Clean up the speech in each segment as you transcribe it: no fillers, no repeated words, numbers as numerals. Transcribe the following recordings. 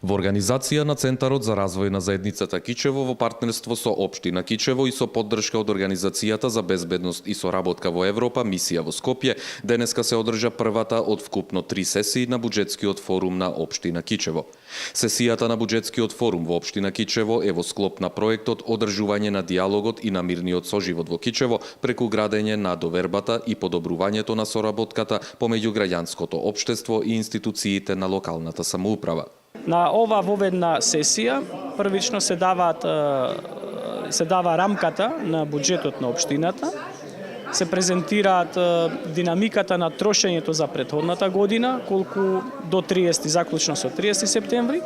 Во организација на Центарот за развој на заедницата Кичево во партнерство со Општина Кичево и со поддршка од Организацијата за безбедност и соработка во Европа, мисија во Скопје, денеска се одржа првата од вкупно 3 сесии на буџетскиот форум на Општина Кичево. Сесијата на буџетскиот форум во Општина Кичево е во склоп на проектот Одржување на диалогот и на мирниот соживот во Кичево преку градење на довербата и подобрувањето на соработката помеѓу граѓанското општество и институциите на локалната самоуправа. На ова воведна сесија првично се дава рамката на буџетот на општината, се презентираат динамиката на трошењето за претходната година, колку до 30, заклучно со 30 септември.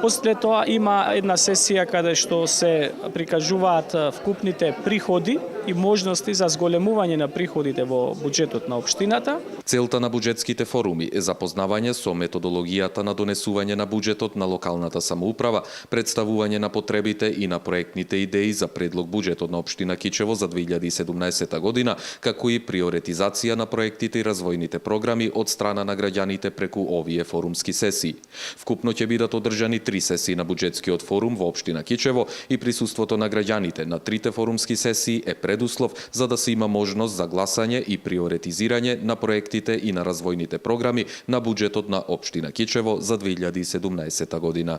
После тоа има една сесија каде што се прикажуваат вкупните приходи и можности за зголемување на приходите во буџетот на општината. Целта на буџетските форуми е запознавање со методологијата на донесување на буџетот на локалната самоуправа, представување на потребите и на проектните идеи за предлог буџетот на општина Кичево за 2017 година, како и приоритизација на проектите и развојните програми од страна на граѓаните преку овие форумски сесии. Вкупно ќе бидат одржани 3 сесии на буџетскиот форум во општина Кичево и присуството на граѓаните на трите форумски сесии е предуслов за да се има можност за гласање и приоритизирање на проектите и на развојните програми на буџетот на општина Кичево за 2017 година.